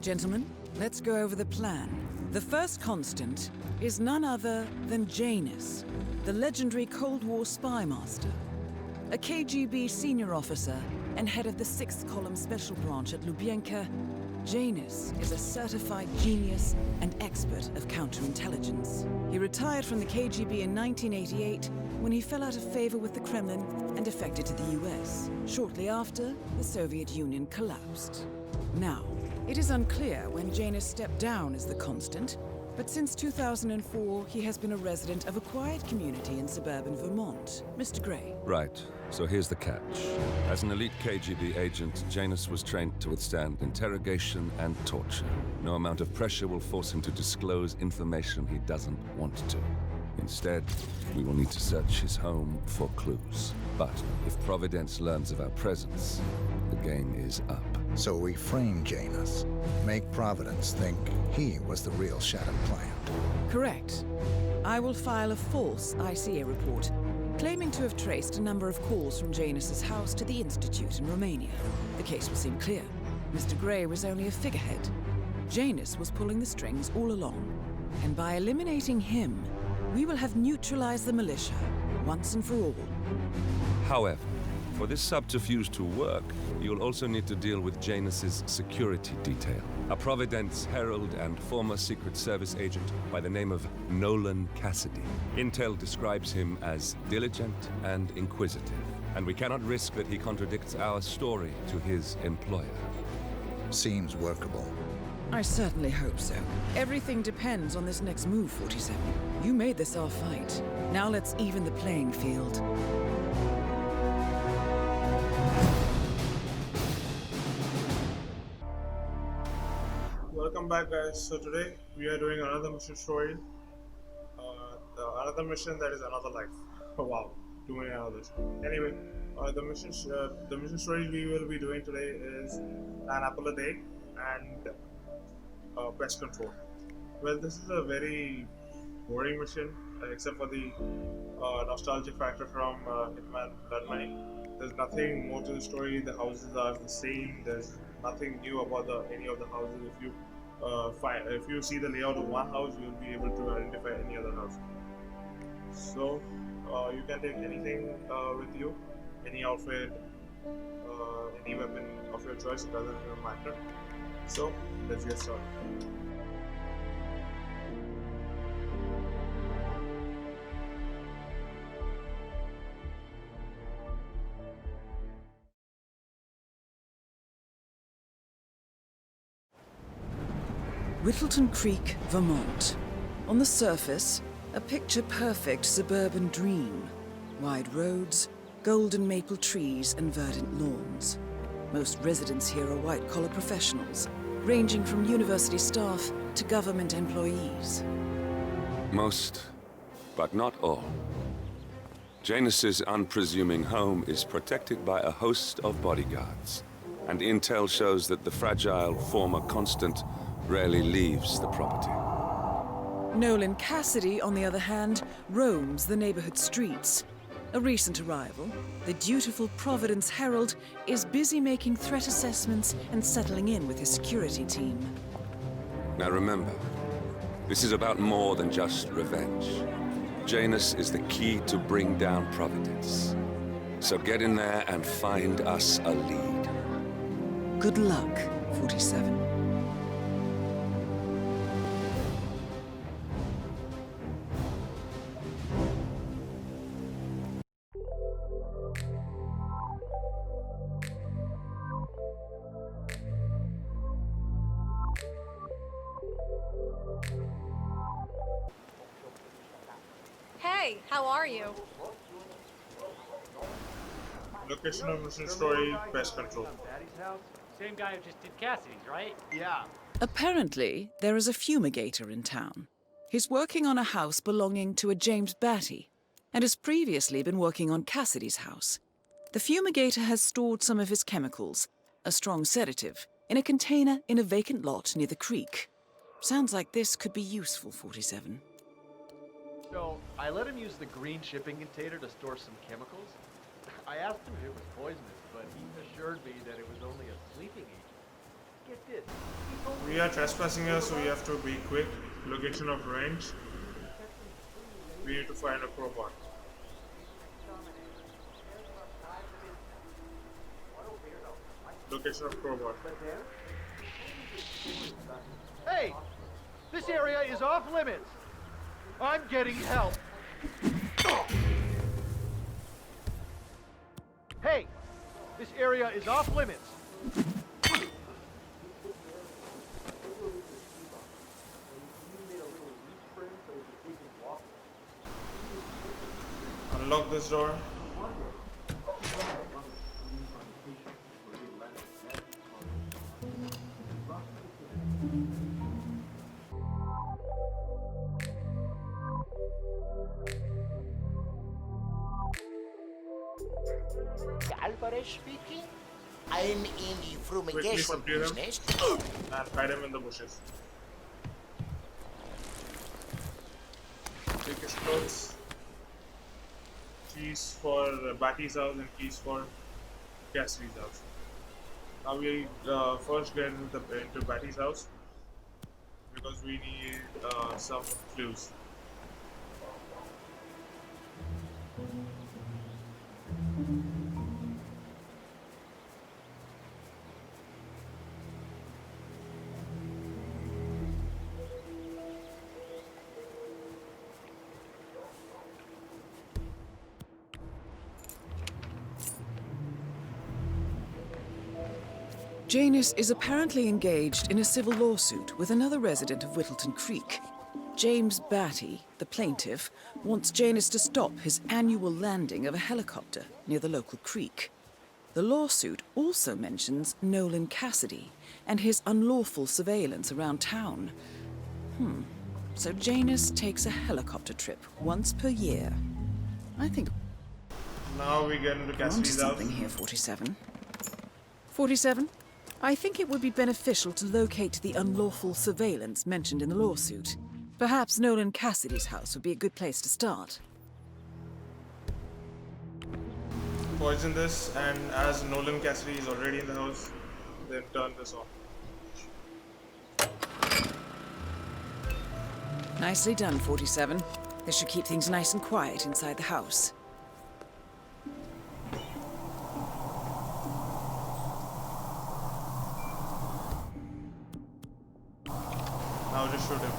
Gentlemen, let's go over the plan. The first constant is none other than Janus, the legendary Cold War spy master. A KGB senior officer and head of the 6th Column Special Branch at Lubyanka, Janus is a certified genius and expert of counterintelligence. He retired from the KGB in 1988 when he fell out of favor with the Kremlin and defected to the US. Shortly after, the Soviet Union collapsed. Now, it is unclear when Janus stepped down as the constant, but since 2004, he has been a resident of a quiet community in suburban Vermont. Mr. Gray. Right. So here's the catch. As an elite KGB agent, Janus was trained to withstand interrogation and torture. No amount of pressure will force him to disclose information he doesn't want to. Instead, we will need to search his home for clues. But if Providence learns of our presence, the game is up. So we frame Janus, make Providence think he was the real shattered plant. Correct. I will file a false ICA report, claiming to have traced a number of calls from Janus's house to the Institute in Romania. The case will seem clear. Mr. Gray was only a figurehead. Janus was pulling the strings all along. And by eliminating him, we will have neutralized the militia, once and for all. However, for this subterfuge to work, you'll also need to deal with Janus's security detail. A Providence herald and former Secret Service agent by the name of Nolan Cassidy. Intel describes him as diligent and inquisitive, and we cannot risk that he contradicts our story to his employer. Seems workable. I certainly hope so. Everything depends on this next move, 47. You made this our fight. Now let's even the playing field. Welcome back, guys. So today we are doing another mission story. Another mission that is another life. Oh, wow, too many others. Anyway, the mission story we will be doing today is an apple a day and pest control. Well, this is a very boring mission, except for the nostalgia factor from Hitman Blood Money. There's nothing more to the story. The houses are the same. There's nothing new about any of the houses. If you see the layout of one house, you'll be able to identify any other house. So you can take anything with you, any outfit, any weapon of your choice. It doesn't even matter. So let's get started. Whittleton Creek, Vermont. On the surface, a picture-perfect suburban dream. Wide roads, golden maple trees, and verdant lawns. Most residents here are white-collar professionals, ranging from university staff to government employees. Most, but not all. Janus's unpresuming home is protected by a host of bodyguards, and intel shows that the fragile former constant rarely leaves the property. Nolan Cassidy, on the other hand, roams the neighborhood streets. A recent arrival, the dutiful Providence Herald is busy making threat assessments and settling in with his security team. Now remember, this is about more than just revenge. Janus is the key to bring down Providence. So get in there and find us a lead. Good luck, 47. Hey, how are you? Location of mission story, pest control. Same guy who just did Cassidy's, right? Yeah. Apparently, there is a fumigator in town. He's working on a house belonging to a James Batty, and has previously been working on Cassidy's house. The fumigator has stored some of his chemicals, a strong sedative, in a container in a vacant lot near the creek. Sounds like this could be useful, 47. So, I let him use the green shipping container to store some chemicals. I asked him if it was poisonous, but he assured me that it was only a sleeping agent. Get this, he We are trespassing here, so we have to be quick. Location of range. We need to find a crowbar. Location of crowbar. Hey! This area is off limits! I'm getting help! Hey! This area is off limits! Unlock this door. Alvarez speaking. I'm in the Quickly fumigation subdue him business. and hide him in the bushes. Take his clothes. Keys for Batty's house and keys for Cassidy's house. Now we first get into Batty's house because we need some clues. Janus is apparently engaged in a civil lawsuit with another resident of Whittleton Creek. James Batty, the plaintiff, wants Janus to stop his annual landing of a helicopter near the local creek. The lawsuit also mentions Nolan Cassidy and his unlawful surveillance around town. So Janus takes a helicopter trip once per year. I think Now we get into we're onto Cassidy's house. something here, 47. 47? I think it would be beneficial to locate the unlawful surveillance mentioned in the lawsuit. Perhaps Nolan Cassidy's house would be a good place to start. Poison this, and as Nolan Cassidy is already in the house, then turn this off. Nicely done, 47. This should keep things nice and quiet inside the house. Now just shoot him.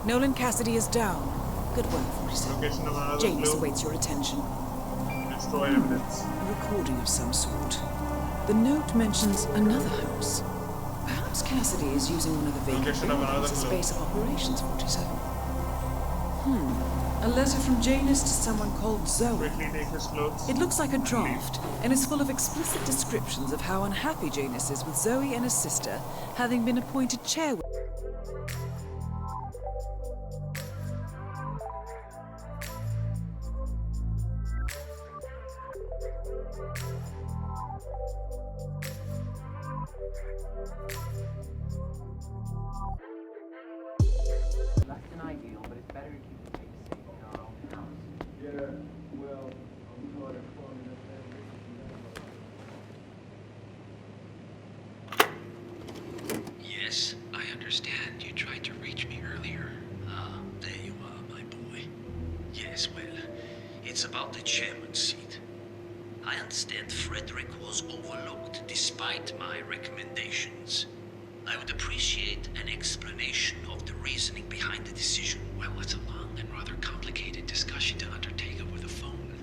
Nolan Cassidy is down. Good work, 47. Location of another Janus clue. awaits your attention. Destroy evidence. A recording of some sort. The note mentions another house. Perhaps Cassidy is using one of the vacant Location of another buildings as a clue. space of operations, 47. A letter from Janus to someone called Zoe. Quickly take his clothes. It looks like a draft, and is full of explicit descriptions of how unhappy Janus is with Zoe and his sister having been appointed chairwoman. Less than ideal, but it's better to keep the kids safe in our own house. Yeah, well, I'm sort of forming a family. Yes, I understand. You tried to reach me earlier. Ah, there you are, my boy. Yes, well, it's about the chairman's seat. I understand Frederick was overlooked despite my recommendations. I would appreciate an explanation of the reasoning behind the decision. Well, it's a long and rather complicated discussion to undertake over the phone.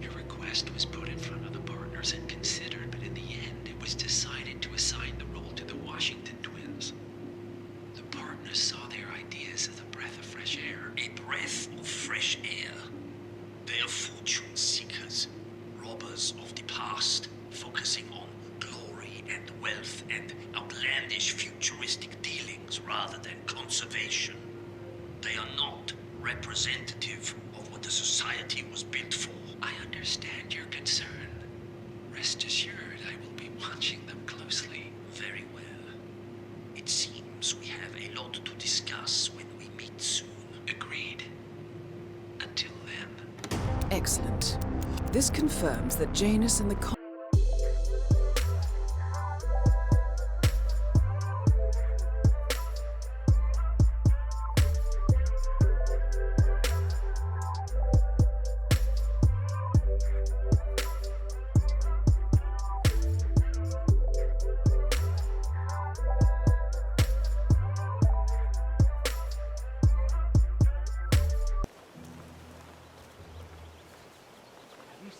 Your request was put in front of the partners and considered, but in the end, it was decided to assign the role to the Washington twins. The partners saw their ideas as a breath of fresh air. A breath of fresh air. They are fortune seekers, robbers of the past, focusing on glory and wealth and outlandish futuristic dealings rather than conservation. They are not representative of what the society was built for. I understand your concern. Rest assured, I will be watching them closely. Very well. It seems we have a lot to discuss when we meet soon. Agreed. Excellent. This confirms that Janus and the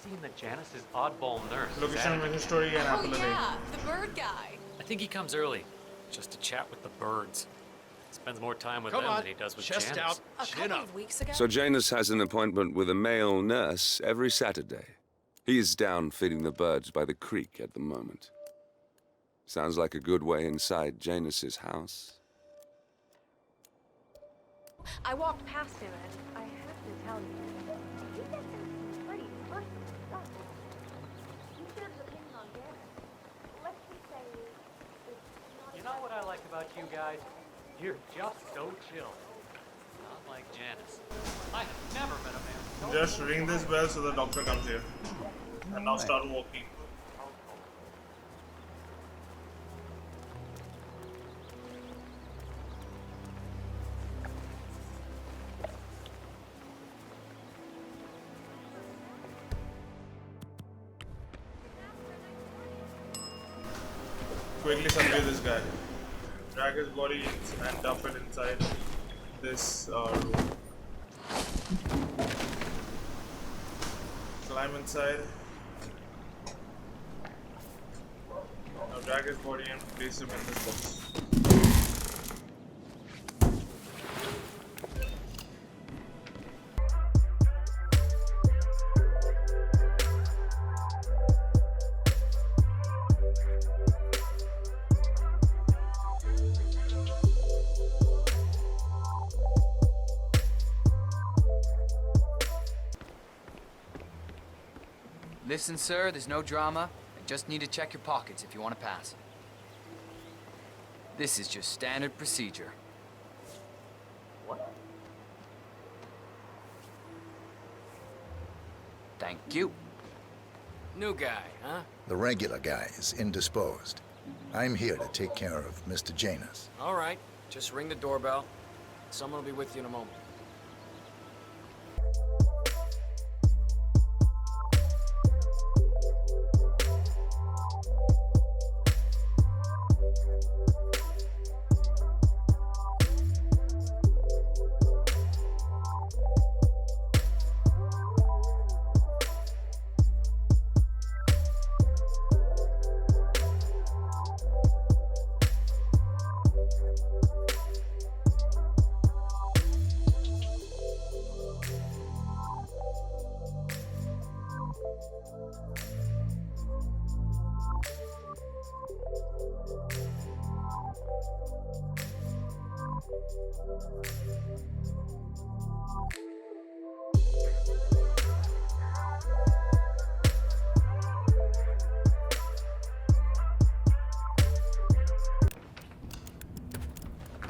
seen that Janice's oddball nurse. Location, mission story, and Oh apple yeah, the bird guy. I think he comes early, just to chat with the birds. Spends more time with them than he does with chest Janice. out, A couple of weeks ago. So Janus has an appointment with a male nurse every Saturday. He's down feeding the birds by the creek at the moment. Sounds like a good way inside Janus's house. I walked past him and I have to tell you, he gets some pretty personal stuff. You shared his opinion on Janice. Let's just say it's not. You know what I like about you guys? You're just so chill. Not like Janice. I have never met a man so... Just ring this bell so the doctor comes here. And now start walking. Quickly subdue this guy. Drag his body and dump it inside this room. Climb inside. Now drag his body and place him in this box. Listen, sir, there's no drama. I just need to check your pockets if you want to pass. This is just standard procedure. What? Thank you. New guy, huh? The regular guy is indisposed. I'm here to take care of Mr. Janus. All right. Just ring the doorbell. Someone will be with you in a moment.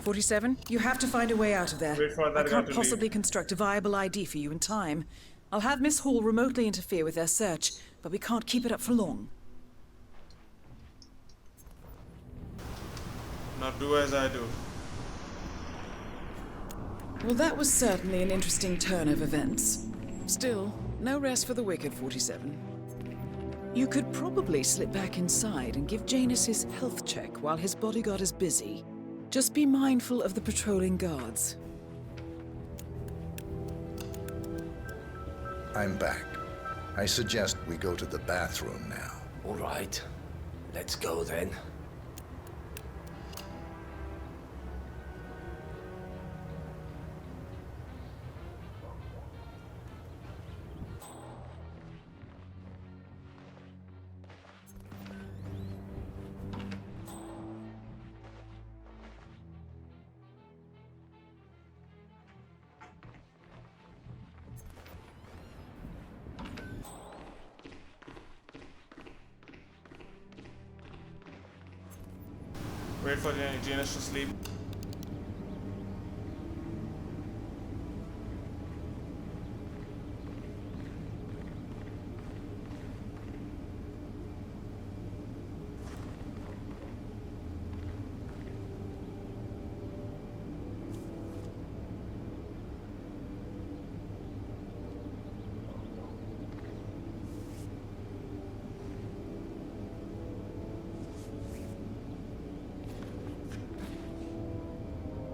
"47, you have to find a way out of there. Wait for that I guy can't to possibly leave. construct a viable ID for you in time. I'll have Miss Hall remotely interfere with their search, but we can't keep it up for long." Now do as I do. Well, that was certainly an interesting turn of events. Still, no rest for the wicked, 47. You could probably slip back inside and give Janus his health check while his bodyguard is busy. Just be mindful of the patrolling guards. I'm back. I suggest we go to the bathroom now. All right, let's go then. Wait for Janus to sleep.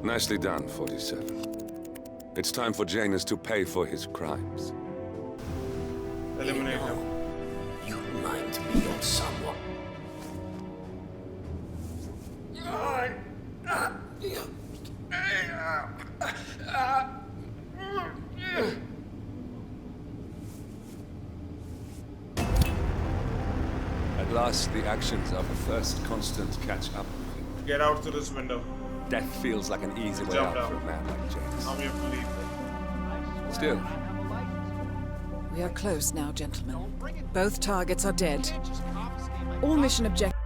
Nicely done, 47. It's time for Janus to pay for his crimes. Eliminate him. You remind me of someone. At last, the actions of the first constant catch up with him. Get out through this window. Death feels like an easy way Jump out down. for a man like Janus. Now we have to leave. Still, We are close now, gentlemen. Both targets are dead. All mission objectives.